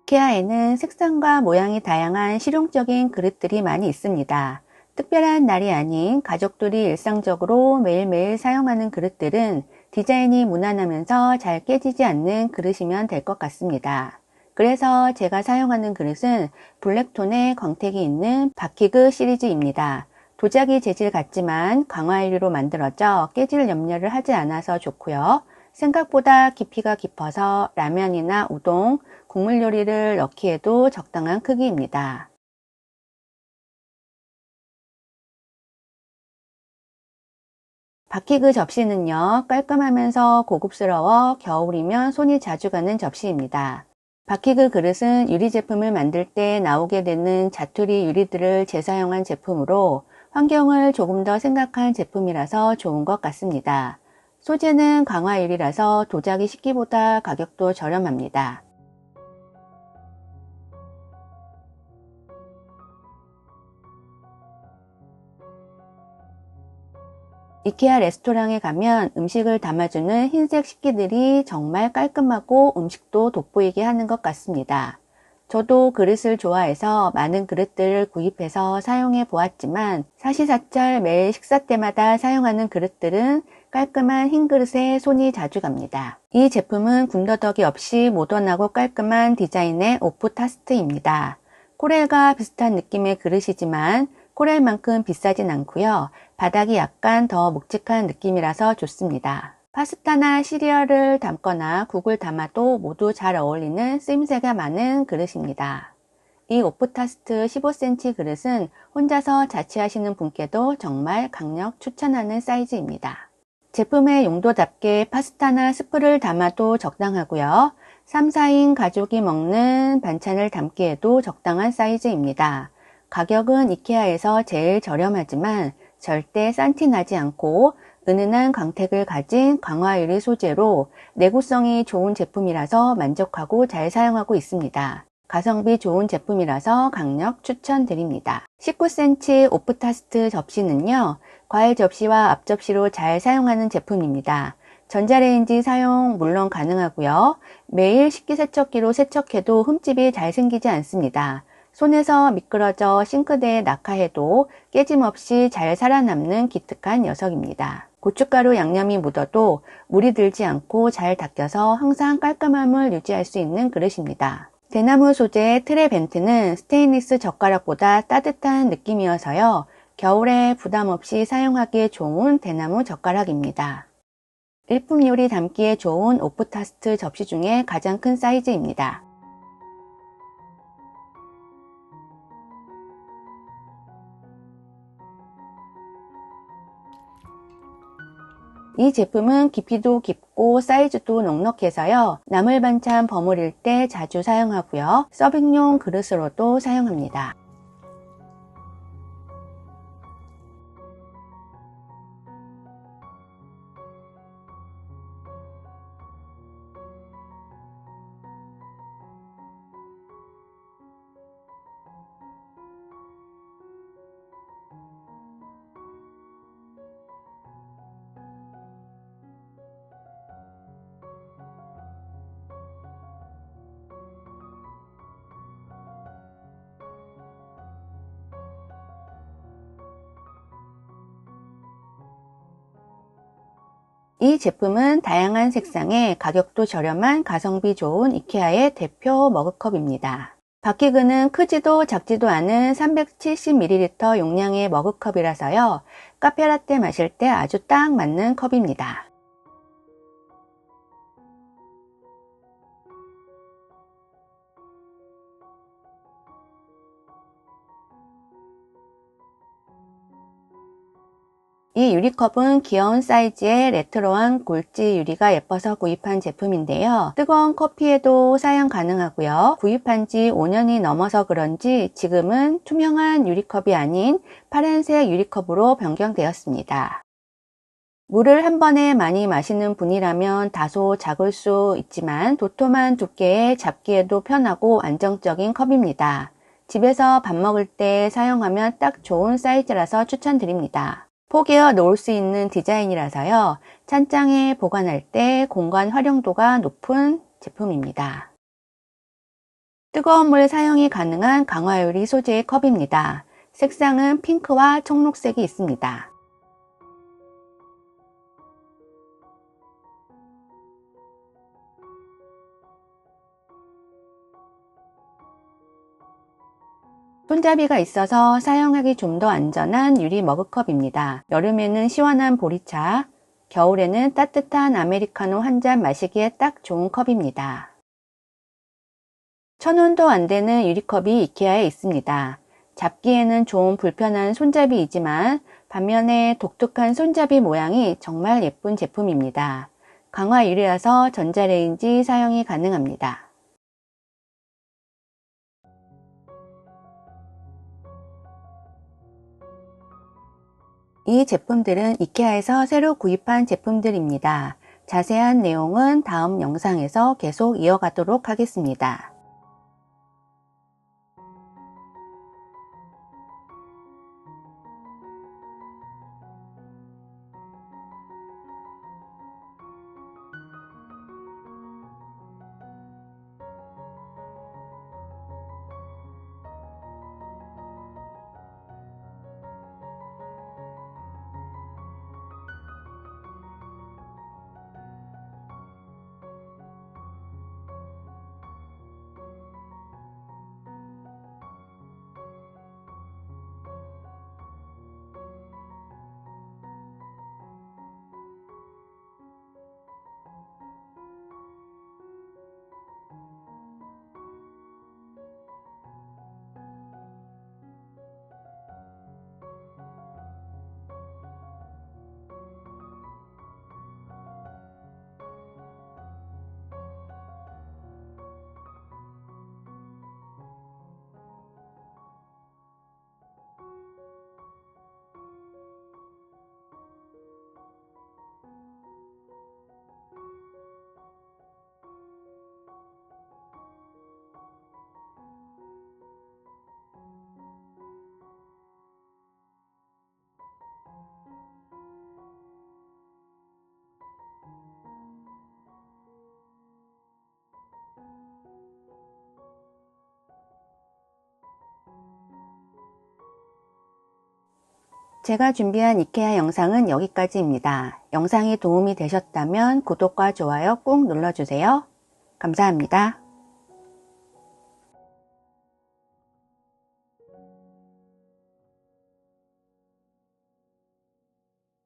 이케아에는 색상과 모양이 다양한 실용적인 그릇들이 많이 있습니다. 특별한 날이 아닌 가족들이 일상적으로 매일매일 사용하는 그릇들은 디자인이 무난하면서 잘 깨지지 않는 그릇이면 될 것 같습니다. 그래서 제가 사용하는 그릇은 블랙톤의 광택이 있는 바퀴그 시리즈입니다. 도자기 재질 같지만 강화 유리로 만들어져 깨질 염려를 하지 않아서 좋고요. 생각보다 깊이가 깊어서 라면이나 우동, 국물 요리를 넣기에도 적당한 크기입니다. 바퀴그 접시는요, 깔끔하면서 고급스러워 겨울이면 손이 자주 가는 접시입니다. 바퀴그 그릇은 유리 제품을 만들 때 나오게 되는 자투리 유리들을 재사용한 제품으로 환경을 조금 더 생각한 제품이라서 좋은 것 같습니다. 소재는 강화 유리라서 도자기 식기보다 가격도 저렴합니다. 이케아 레스토랑에 가면 음식을 담아주는 흰색 식기들이 정말 깔끔하고 음식도 돋보이게 하는 것 같습니다. 저도 그릇을 좋아해서 많은 그릇들을 구입해서 사용해 보았지만 사시사철 매일 식사 때마다 사용하는 그릇들은 깔끔한 흰 그릇에 손이 자주 갑니다. 이 제품은 군더더기 없이 모던하고 깔끔한 디자인의 오프 타스트입니다. 코렐과 비슷한 느낌의 그릇이지만 코렐만큼 비싸진 않고요. 바닥이 약간 더 묵직한 느낌이라서 좋습니다. 파스타나 시리얼을 담거나 국을 담아도 모두 잘 어울리는 쓰임새가 많은 그릇입니다. 이 오프타스트 15cm 그릇은 혼자서 자취하시는 분께도 정말 강력 추천하는 사이즈입니다. 제품의 용도답게 파스타나 스프를 담아도 적당하고요. 3, 4인 가족이 먹는 반찬을 담기에도 적당한 사이즈입니다. 가격은 이케아에서 제일 저렴하지만 절대 싼티 나지 않고 은은한 광택을 가진 강화유리 소재로 내구성이 좋은 제품이라서 만족하고 잘 사용하고 있습니다. 가성비 좋은 제품이라서 강력 추천드립니다. 19cm 오프타스트 접시는요, 과일 접시와 앞접시로 잘 사용하는 제품입니다. 전자레인지 사용 물론 가능하고요. 매일 식기세척기로 세척해도 흠집이 잘 생기지 않습니다. 손에서 미끄러져 싱크대에 낙하해도 깨짐없이 잘 살아남는 기특한 녀석입니다. 고춧가루 양념이 묻어도 물이 들지 않고 잘 닦여서 항상 깔끔함을 유지할 수 있는 그릇입니다. 대나무 소재의 트레벤트는 스테인리스 젓가락보다 따뜻한 느낌이어서요. 겨울에 부담 없이 사용하기에 좋은 대나무 젓가락입니다. 일품 요리 담기에 좋은 오프타스트 접시 중에 가장 큰 사이즈입니다. 이 제품은 깊이도 깊고 사이즈도 넉넉해서요. 나물 반찬 버무릴 때 자주 사용하고요. 서빙용 그릇으로도 사용합니다. 이 제품은 다양한 색상에 가격도 저렴한 가성비 좋은 이케아의 대표 머그컵입니다. 바퀴그는 크지도 작지도 않은 370ml 용량의 머그컵이라서요. 카페라떼 마실 때 아주 딱 맞는 컵입니다. 이 유리컵은 귀여운 사이즈의 레트로한 골지 유리가 예뻐서 구입한 제품인데요. 뜨거운 커피에도 사용 가능하고요. 구입한 지 5년이 넘어서 그런지 지금은 투명한 유리컵이 아닌 파란색 유리컵으로 변경되었습니다. 물을 한 번에 많이 마시는 분이라면 다소 작을 수 있지만 도톰한 두께에 잡기에도 편하고 안정적인 컵입니다. 집에서 밥 먹을 때 사용하면 딱 좋은 사이즈라서 추천드립니다. 포개어 놓을 수 있는 디자인이라서요. 찬장에 보관할 때 공간 활용도가 높은 제품입니다. 뜨거운 물 사용이 가능한 강화 유리 소재의 컵입니다. 색상은 핑크와 청록색이 있습니다. 손잡이가 있어서 사용하기 좀 더 안전한 유리 머그컵입니다. 여름에는 시원한 보리차, 겨울에는 따뜻한 아메리카노 한 잔 마시기에 딱 좋은 컵입니다. 1000원도 안 되는 유리컵이 이케아에 있습니다. 잡기에는 좀 불편한 손잡이이지만 반면에 독특한 손잡이 모양이 정말 예쁜 제품입니다. 강화 유리라서 전자레인지 사용이 가능합니다. 이 제품들은 이케아에서 새로 구입한 제품들입니다. 자세한 내용은 다음 영상에서 계속 이어가도록 하겠습니다. 제가 준비한 이케아 영상은 여기까지입니다. 영상이 도움이 되셨다면 구독과 좋아요 꾹 눌러주세요. 감사합니다.